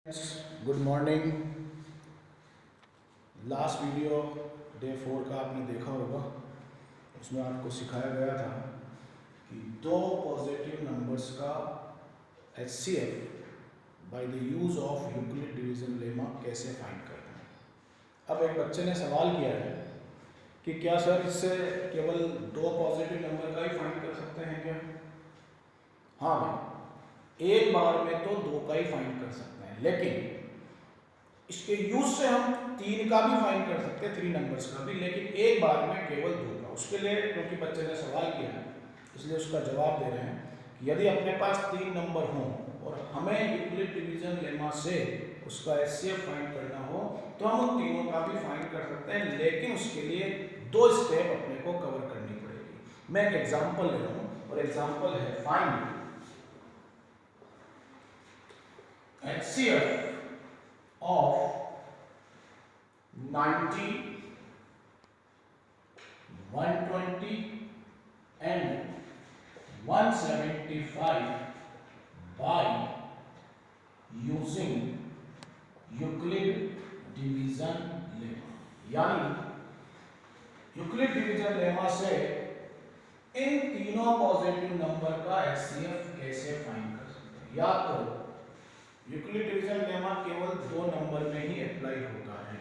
Good morning. Last video day 4 का आपने देखा होगा। उसमें आपको सिखाया गया था कि दो पॉजिटिव नंबर्स का HCF by the use of Euclid division lemma कैसे फाइंड करते हैं। अब एक बच्चे ने सवाल किया है कि क्या सर इससे केवल दो पॉजिटिव नंबर का ही फाइंड कर सकते हैं क्या? हाँ भाई, एक बार में तो दो का ही फाइंड कर सकते हैं, लेकिन इसके यूज से हम तीन का भी फाइंड कर सकते हैं, थ्री नंबर्स का भी, लेकिन एक बार में केवल दो का। उसके लिए क्योंकि बच्चे ने सवाल किया है इसलिए उसका जवाब दे रहे हैं कि यदि अपने पास तीन नंबर हों और हमें यूक्लिड डिवीजन लेमा से उसका HCF फाइंड करना हो तो हम उन तीनों का भी फाइंड कर सकते हैं, लेकिन उसके लिए दो स्टेप अपने को कवर करनी पड़ेगी। मैं एक एग्जाम्पल ले रहा हूँ और एग्जाम्पल है find HCF of 90, 120 and 175 by using Euclid division lemma. यानी यूक्लिड डिवीजन लेमा से इन तीनों पॉजिटिव नंबर का HCF कैसे फाइंड कर सकते हैं। याद करो, यूक्लिड डिवीजन लेमा केवल दो नंबर में ही अप्लाई होता है।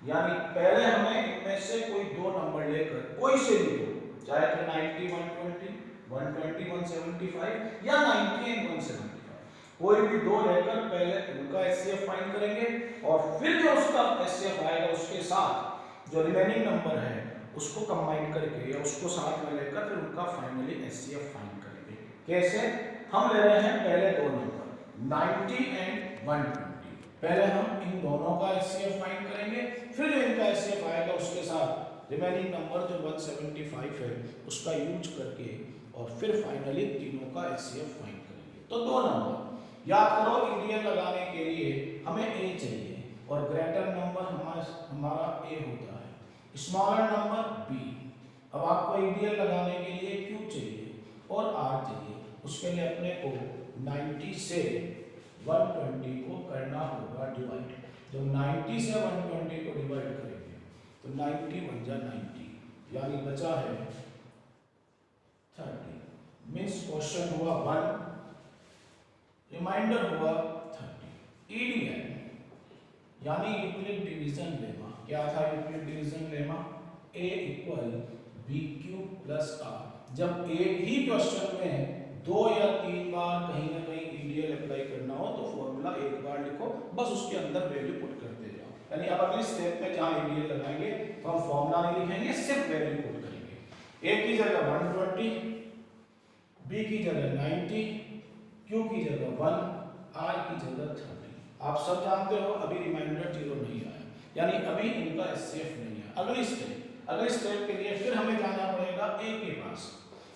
यानी पहले हमें इनमें से कोई दो नंबर लेकर, कोई से भी दो, चाहे तो 90, 120, 120, 175 या 90 and 175, कोई भी दो लेकर पहले उनका HCF फाइंड करेंगे और फिर जो उसका HCF आएगा उसके साथ जो रिमेनिंग नंबर है उसको कंबाइन करके या उसको साथ में लेकर फिर उनका फाइनली HCF फाइंड करेंगे। कैसे? हम ले रहे हैं पहले दो नंबर 90 and 120। पहले हम इन दोनों का HCF फाइंड करेंगे, फिर जो इनका HCF आएगा उसके साथ रिमेनिंग नंबर जो 175 है उसका यूज करके और फिर फाइनली तीनों का HCF फाइंड करेंगे। तो दो नंबर याद करो, इंडियन लगाने के लिए हमें A चाहिए और ग्रेटर नंबर हमारा A होता है, स्मॉलर नंबर B। अब आपको इंडियन लगाने के लिए Q चाहिए और R चाहिए। उसके लिए अपने को 90 से 120 को करना होगा डिवाइड। जब 90 से 120 को डिवाइड करेंगे तो 90 बन जा 90, यानी बचा है 30। मीन्स क्वेश्चन हुआ 1, रिमाइंडर हुआ 30। EDN यानी यूक्लिड डिवीजन लेमा। क्या था यूक्लिड डिवीजन लेमा? A इक्वल BQ प्लस R। जब एक ही क्वेश्चन में दो या तीन बार कहीं ना कहीं EDL अप्लाई करना हो तो फॉर्मूला एक बार लिखो, बस उसके अंदर वैल्यू पुट करते जाओ। यानी अब अगली स्टेप में जहां EDL लगाएंगे तो हम फॉर्मूला नहीं लिखेंगे, सिर्फ वैल्यू पुट करेंगे। A की जगह 120, B की जगह 90, Q की जगह 1, R की जगह 30। आप सब जानते हो अभी रिमाइंडर 0 नहीं आया, यानी अभी इनका HCF नहीं है। अगली स्टेप के लिए फिर हमें जाना पड़ेगा A के पास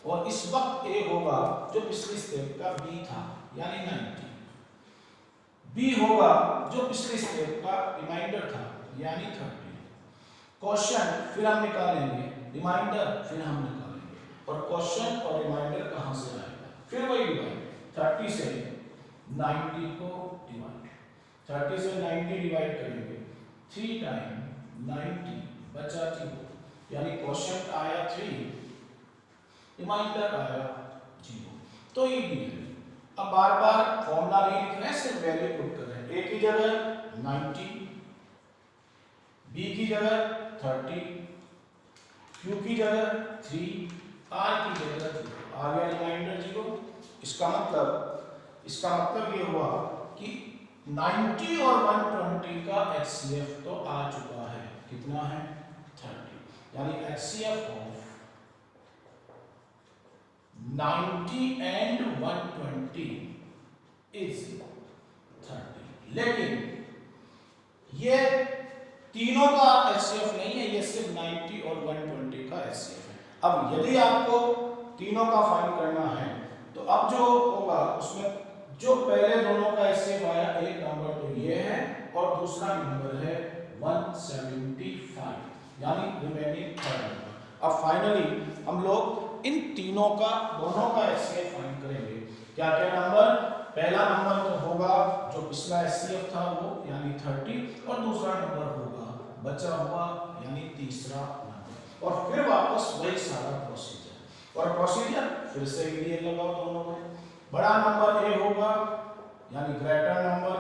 और इस वक्त A होगा जो पिछली स्टेप का B था यानी 90, B होगा जो पिछली स्टेप का रिमाइंडर था यानी 30। क्वेश्चन फिर हम निकालेंगे, रिमाइंडर फिर हम निकालेंगे और क्वेश्चन और रिमाइंडर कहां से आएगा? फिर वही डिवाइड, 30 से 90 को डिवाइड, 30 से 90 डिवाइड करेंगे, 3 टाइम 90 बचा 0, यानी क्वेश्चन आया 3, रिमाइंडर आया 0। तो ये भी है। अब बार बार फॉर्मूला नहीं लिख रहे हैं, सिर्फ वैल्यू पुट कर रहे हैं। A की जगह 90, B की जगह 30, Q की जगह 3, R की जगह 0, आ गया रिमाइंडर 0। इसका मतलब ये हुआ कि 90 और 120 का HCF तो आ चुका है। कितना है? 30। यानी HCF ऑफ 90 and 120 is 30। लेकिन ये तीनों का HCF नहीं है, ये सिर्फ 90 और 120 का HCF है। अब यदि आपको तीनों का फाइंड करना है तो अब जो होगा उसमें जो पहले दोनों का HCF आया, एक नंबर तो ये है और दूसरा नंबर है 175, यानी रिमेनिंग थर्ड नंबर। अब फाइनली हम लोग इन तीनों का, दोनों का HCF फाइंड करेंगे। क्या क्या नंबर? पहला नंबर तो होगा जो पिछला एचसीएफ था वो यानी 30 और दूसरा नंबर होगा बचा हुआ यानी तीसरा नंबर और फिर वापस वही सारा प्रोसीजर और प्रोसीजर फिर से ईडीएल लगाओ दोनों में। बड़ा नंबर ए होगा यानी greater number,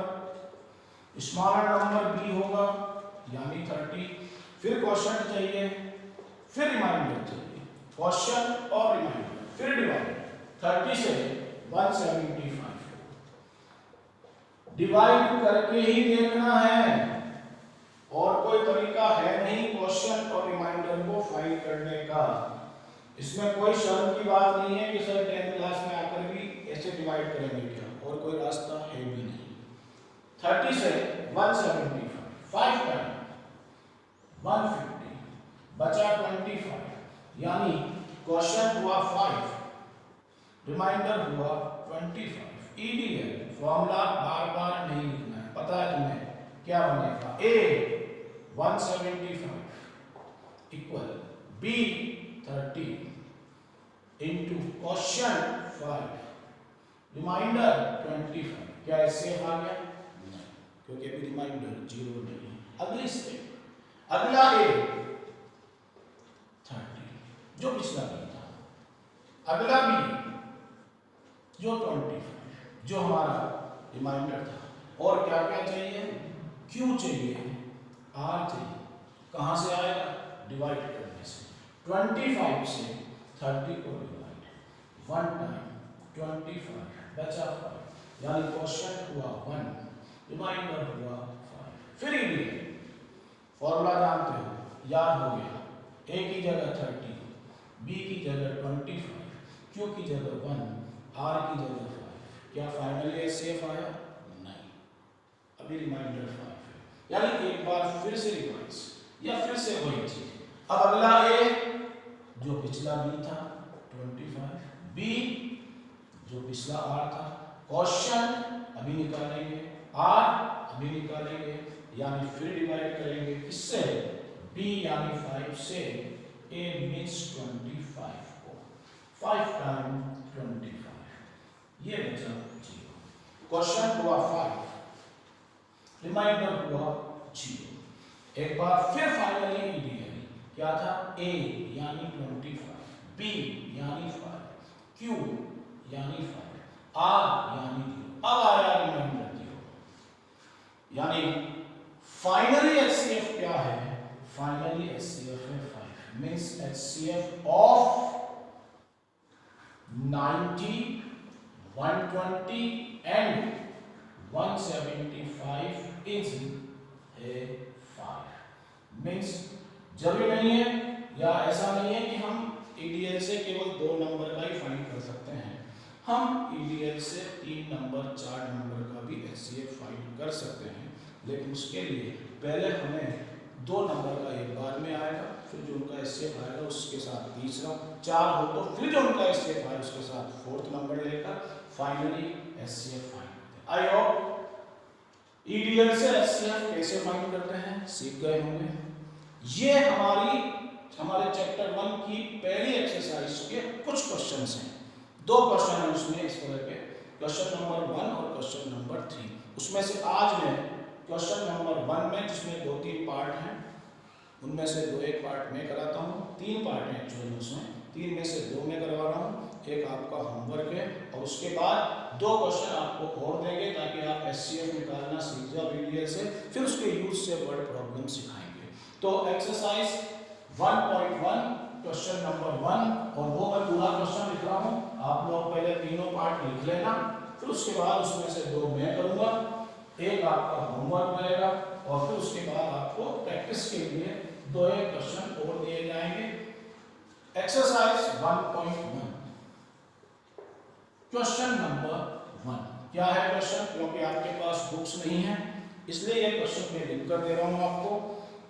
smaller number B होगा यानी 30, फिर क्वेश्चन चाहिए, फिर रिमाइंडर चाहिए, क्वेश्चन और रिमाइंडर, फिर डिवाइड 30 से 175 डिवाइड करके ही देखना है और कोई तरीका है नहीं क्वेश्चन और रिमाइंडर को फाइंड करने का। इसमें कोई शर्म की बात नहीं है कि सर 10th क्लास में आकर भी ऐसे डिवाइड करेंगे क्या, और कोई रास्ता है भी नहीं। 30 से 175 5 टाइम 150 बचा 25 यानी क्वेश्चन हुआ 5 रिमाइंडर हुआ 25। ईडीएल फॉर्मूला बार बार नहीं लिखना है, पता है तुम्हें क्या बनेगा, A 175 equal B 30 into question 5 remainder 25। क्या इससे आ गया? नहीं, क्योंकि अभी रिमाइंडर 0 नहीं है। अगली स्टेप, अगला ए 30 जो पिछला बी था, अगला बी जो 25 जो हमारा रिमाइंडर था, और क्या क्या चाहिए, क्यू चाहिए, आर चाहिए। कहां से आएगा? डिवाइड करने से। 25 से 30 को डिवाइड 1 टाइम 25 बचा 5 यानी क्वेश्चन हुआ 1 रिमाइंडर हुआ 5। फिर ये फॉर्मूला जानते हो, याद हो गया, ए की जगह 30, बी की जगह 25, क्यू की जगह 1, आर की जगह 5। क्या फाइनली सेफ आया? नहीं, अभी रिमाइंडर 5 है। यानी एक बार फिर से रिवाइज या फिर से वही चीज। अब अगला ए जो पिछला बी था 25, बी जो पिछला आर था, क्वेश्चन अभी निकालेंगे, आर अभी निकालेंगे, यानी फिर डिवाइड करेंगे किससे, बी यानी 5 से, ए मींस 25 को 5 टाइम 25 ये बचा 0। क्वेश्चन हुआ 5 रिमाइंडर हुआ 0। एक बार फिर फाइनली ईडीएल क्या था, ए यानी 25, बी यानी 5, क्यू यानी 5, आर यानी 0। अब आया रिमाइंडर 0 यानी फाइनली एचसीएफ क्या है, फाइनली एचसीएफ है 5 means HCF of 90 120 and 175 is 5 means जरूरी नहीं है या ऐसा नहीं है कि हम ईडीएल से केवल 2 नंबर का ही फाइंड कर सकते हैं, हम ईडीएल से 3 नंबर 4 नंबर का भी एचसीएफ फाइंड कर सकते हैं। लेकिन उसके लिए पहले हमें 2 नंबर का एक बार में आएगा, फिर जो उनका एचसीएफ आएगा उसके साथ तीसरा, 4 हो तो फिर जो उनका एचसीएफ आएगा उसके साथ 4th नंबर लेकर फाइनली एचसीएफ फाइंड करते हैं। आई होप ईडीएल से एचसीएफ कैसे फाइंड करते हैं सीख गए होंगे। ये हमारे चैप्टर 1 की पहली एक्सरसाइज के कुछ क्वेश्चंस हैं। 2 क्वेश्चन हैं उसमें इस तरह के, क्वेश्चन नंबर 1 और क्वेश्चन नंबर 3। उसमें से आज मैं क्वेश्चन नंबर 1 में, जिसमें 2-3 पार्ट हैं, उनमें से 2-1 पार्ट मैं कराता हूँ, 3 पार्ट हैं एक्चुअली उसमें, 3 में से 2 मैं करवा रहा हूँ, एक आपका होमवर्क है और उसके बाद 2 क्वेश्चन आपको और देंगे ताकि आप एचसीएफ निकालना सीख जाओ वीडियो से, फिर उसके यूज से वर्ड प्रॉब्लम सिखाएंगे। तो एक्सरसाइज 1.1 क्वेश्चन नंबर 1, और वो मैं पूरा क्वेश्चन लिख रहा हूँ, आप लोग पहले तीनों पार्ट लिख लेना, फिर उसके बाद उसमें से 2 मैं करूँगा, एक आपका होमवर्क रहेगा और फिर उसके बाद आपको प्रैक्टिस के लिए 2-1 क्वेश्चन और दिए जाएंगे। एक्सरसाइज 1.1 क्वेश्चन नंबर 1 क्या है क्वेश्चन, क्योंकि आपके पास बुक्स नहीं है इसलिए ये क्वेश्चन मैं लिख कर दे रहा हूं आपको।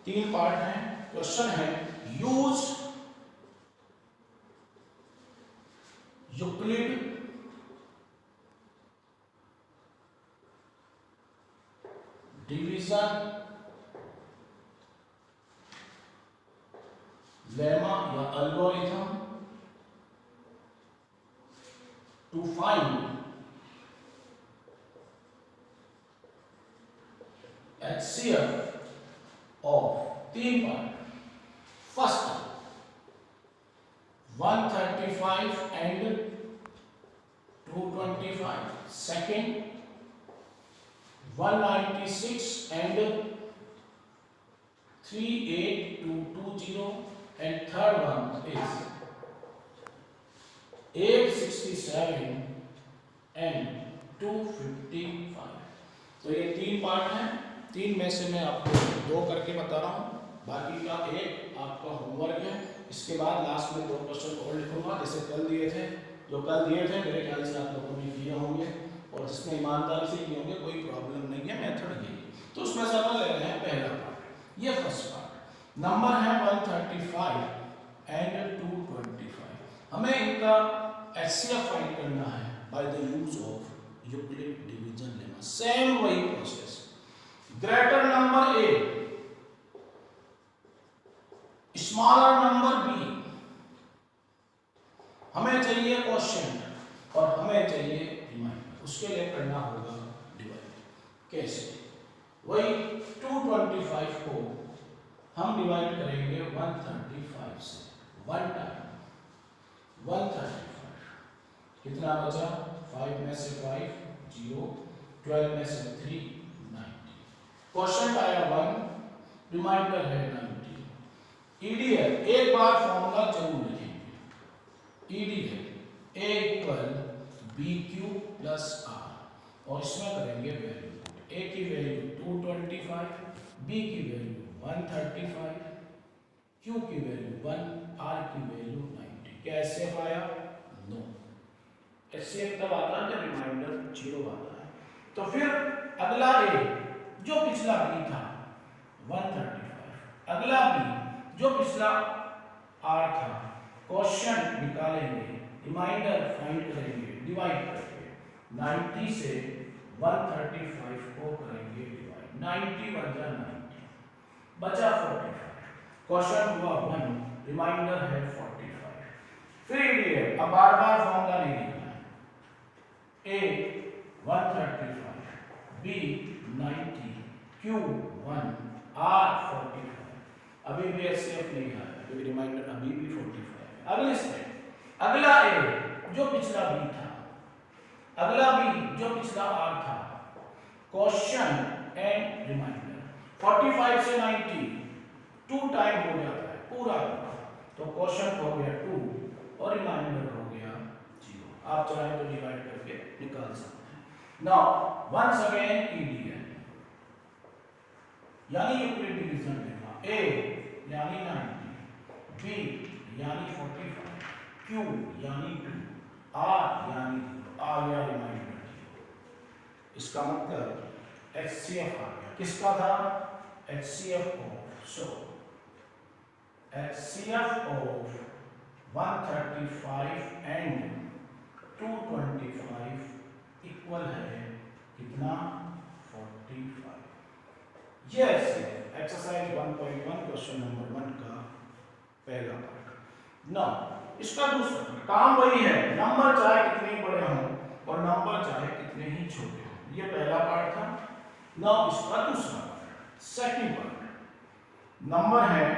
3 पार्ट हैं। क्वेश्चन है यूज यूक्लिड डिवीजन लेमा या algorithm to find HCF of 3 part, first 135 and 225, second 196 and 38220, and third one is 867 and 255. तो ये 3 पार्ट हैं, 3 में से मैं आपको 2 करके बता रहा हूँ, बाकी का एक आपका होमवर्क है। इसके बाद लास्ट में 2 क्वेश्चन और लिखूंगा जैसे कल दिए थे, जो कल दिए थे मेरे ख्याल से आप लोगों ने किए होंगे और जिसमें ईमानदारी से किए होंगे, कोई प्रॉब्लम नहीं है, मेथड यही। तो उसमें से हम ले रहे हैं पहला पार्ट, ये फर्स्ट पार्ट। नंबर है 135 एंड 225। हमें इनका HCF फाइंड करना है by the use of Euclid division lemma. Same वही process, greater number A, smaller number B। हमें चाहिए क्वोशिएंट और हमें चाहिए रिमाइंडर, उसके लिए करना होगा डिवाइड। कैसे? वही 225 को हम डिवाइड करेंगे 135 से, 1 टाइम 135, कितना बचा? 5 में से 5 0, 12 में से 3 90, क्वोशिएंट आया 1, रिमाइंडर है 90। EDL एक बार फॉर्मूला जरूर लिखेंगे, EDL A इक्वल BQ प्लस R, और इसमें करेंगे वैल्यू। A की वैल्यू 225, B की वैल्यू 135, Q की वैल्यू 1, R की वैल्यू 90। क्या HCF आया? नो। HCF तब आता है जब रिमाइंडर 0 आता है। तो फिर अगला A जो पिछला B था 135, अगला B जो पिछला R था, क्वोशिएंट निकालेंगे, रिमाइंडर फाइंड करेंगे, डिवाइड करेंगे। 90 से 135 को करेंगे डिवाइड, 90 बचा 90, बचा 45, क्वोशिएंट हुआ 1, रिमाइंडर है 45। फिर ये अब बार बार फॉर्मूला नहीं लिखना है, A 135, B 90, Q 1, R 45। अभी भी HCF नहीं आया क्योंकि रिमाइंडर अभी भी 45 है। अगले स्टेप, अगला A जो पिछला B था, अगला B जो पिछला R था, क्वोशिएंट एंड रिमाइंडर। 45 से 90 2 टाइम हो जाता है पूरा, तो क्वोशिएंट हो गया 2 और रिमाइंडर हो गया 0। आप चाहे तो डिवाइड करके निकाल सकते हैं। नाउ वंस अगेन EDL यानी यूक्लिड डिवीजन लेना, A यानी 90, B यानी 45, Q यानी 2, R यानी 0, आ गया रिमाइंडर 0। इसका मतलब HCF आ गया, किसका था? HCF of, so HCF of 135 and 225 equal है कितना? 45। यस, एक्सरसाइज 1.1 क्वेश्चन नंबर 1 का पहला पार्ट। नाउ इसका दूसरा काम वही है, नंबर चाहे कितने बड़े हों और नंबर चाहे कितने ही छोटे हों। ये पहला पार्ट था। नाउ इसका दूसरा पार्ट, सेकंड पार्ट, नंबर है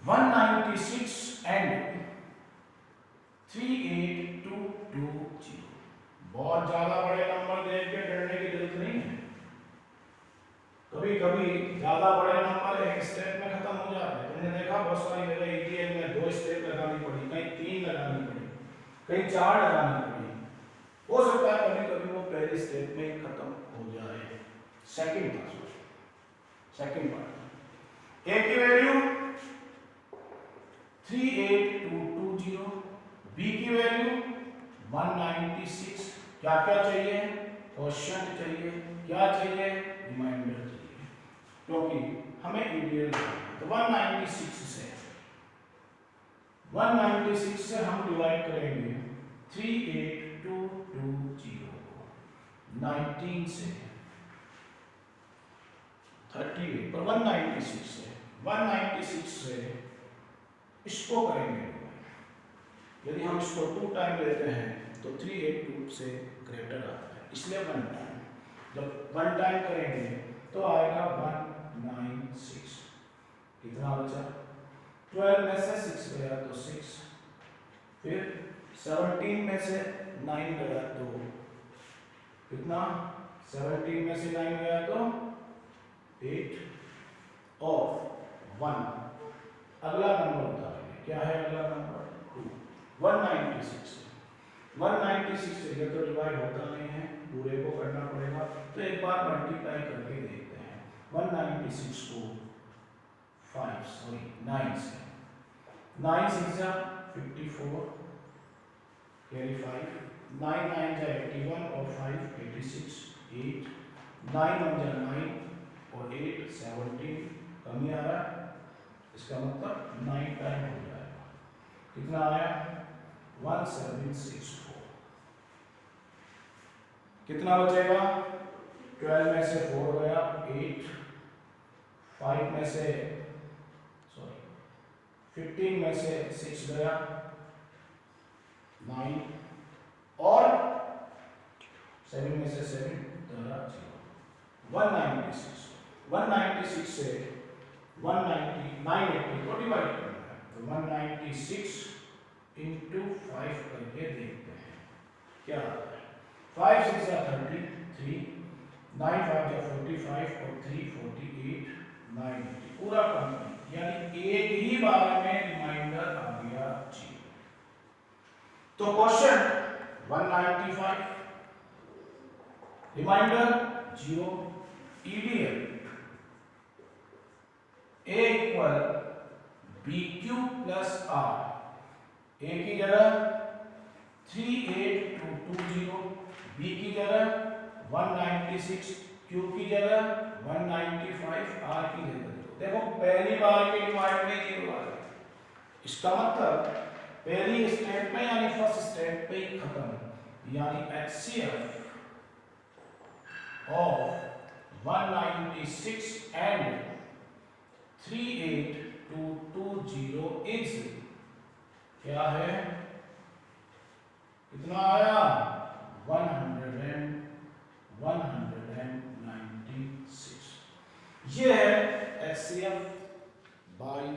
196 एंड 38220। बहुत ज्यादा बड़े नंबर देख के डरने की जरूरत नहीं है। कभी कभी ज्यादा बड़े नंबर एक स्टेप में खत्म हो जाते हैं। तुमने देखा बहुत सारी जगह EDL में 2 स्टेप लगानी पड़ी, कहीं 3 लगानी पड़ी, कहीं 4 लगानी पड़ी। हो सकता है कभी कभी वो पहले स्टेप में खत्म हो जाए। सेकंड पार्ट, A की वैल्यू 38220, B की वैल्यू 196। क्या क्या चाहिए? क्वोशिएंट चाहिए, क्या चाहिए? रिमाइंडर चाहिए, क्योंकि हमें EDL तो 196 से हम डिवाइड करेंगे 38220 को, 19 से 38 पर 196 से इसको करेंगे। यदि हम इसको 2 टाइम लेते हैं तो 382 से ग्रेटर आता है, इसलिए 1 टाइम। जब 1 टाइम करेंगे तो आएगा 196। कितना बचा? 12 में से 6 गया तो 6, फिर 17 में से 9 गया तो कितना? 17 में से 9 गया तो 8 और 1। अगला नंबर बताएंगे, क्या है अगला नंबर? 196। 196 से ये तो डिवाइड होता नहीं है, पूरे को करना पड़ेगा, तो एक बार मल्टीप्लाई करके देखते हैं। 196 को 9 से 9 6 जा 54, कैरी 5, 9 9 जा 81 और 5 86, 8 9 1 जा 9 और 8 17, कमी आ रहा है, इसका मतलब 9 टाइम हो जाएगा। कितना आया? 1764। कितना बचेगा? 12 में से 4 गया 8, 5 में से 15 में से 6 गया 9 और 7 में से 7 तो 196। 196 से 180 को डिवाइड करना है, तो 196 इंटू 5 करके देखते हैं क्या आता है। 5 6 जा 33, 9 5 जा 45 और 3 48, 980 पूरा कंप्लीट, यानी एक ही बार में रिमाइंडर आ गया जी। तो क्वेश्चन 195, रिमाइंडर 0, ईडीएल A इक्वल BQ प्लस R, A की जगह 38220, B की जगह 196, Q की जगह 195, R की जगह। देखो पहली बार के डिवाइड में 0 आ गया, इसका मतलब पहली स्टेप में यानी फर्स्ट स्टेप पे ही खत्म, यानी HCF ऑफ 196 एंड 38220 इज क्या है? कितना आया? 196। ये है HCF बाई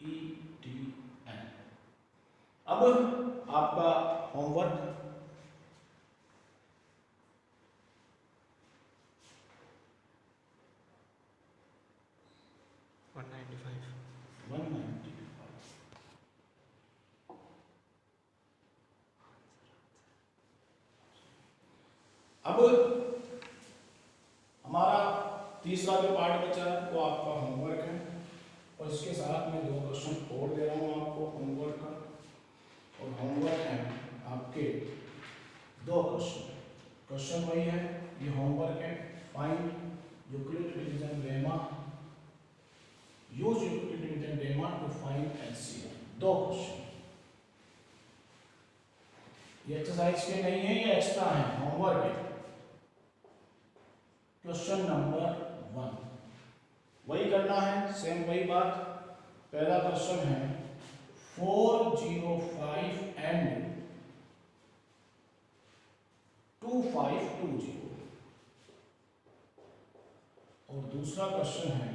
EDN। अब आपका होमवर्क, अब हमारा तीसरा जो पार्ट बचा है वो आपका होमवर्क है, और इसके साथ में 2 क्वेश्चन और दे रहा हूँ आपको होमवर्क का। और होमवर्क है आपके 2 क्वेश्चन, क्वेश्चन वही है, ये होमवर्क है। Find Euclid division lemma, use Euclid division lemma to find LCM. 2 question, ये एक्सरसाइज के नहीं है, ये एक्स्ट्रा है, होमवर्क है। क्वेश्चन नंबर 1 वही करना है, सेम वही बात। पहला क्वेश्चन है 405 एंड 2520, और दूसरा क्वेश्चन है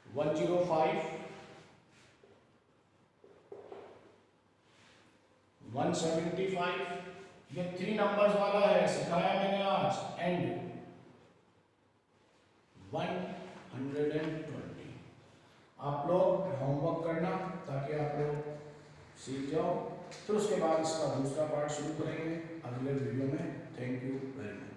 105 175, ये 3 नंबर्स वाला है, सिखाया मैंने आज, एंड 120। आप लोग होमवर्क करना ताकि आप लोग सीख जाओ, फिर उसके बाद इसका दूसरा पार्ट शुरू करेंगे अगले वीडियो में। Thank you very much.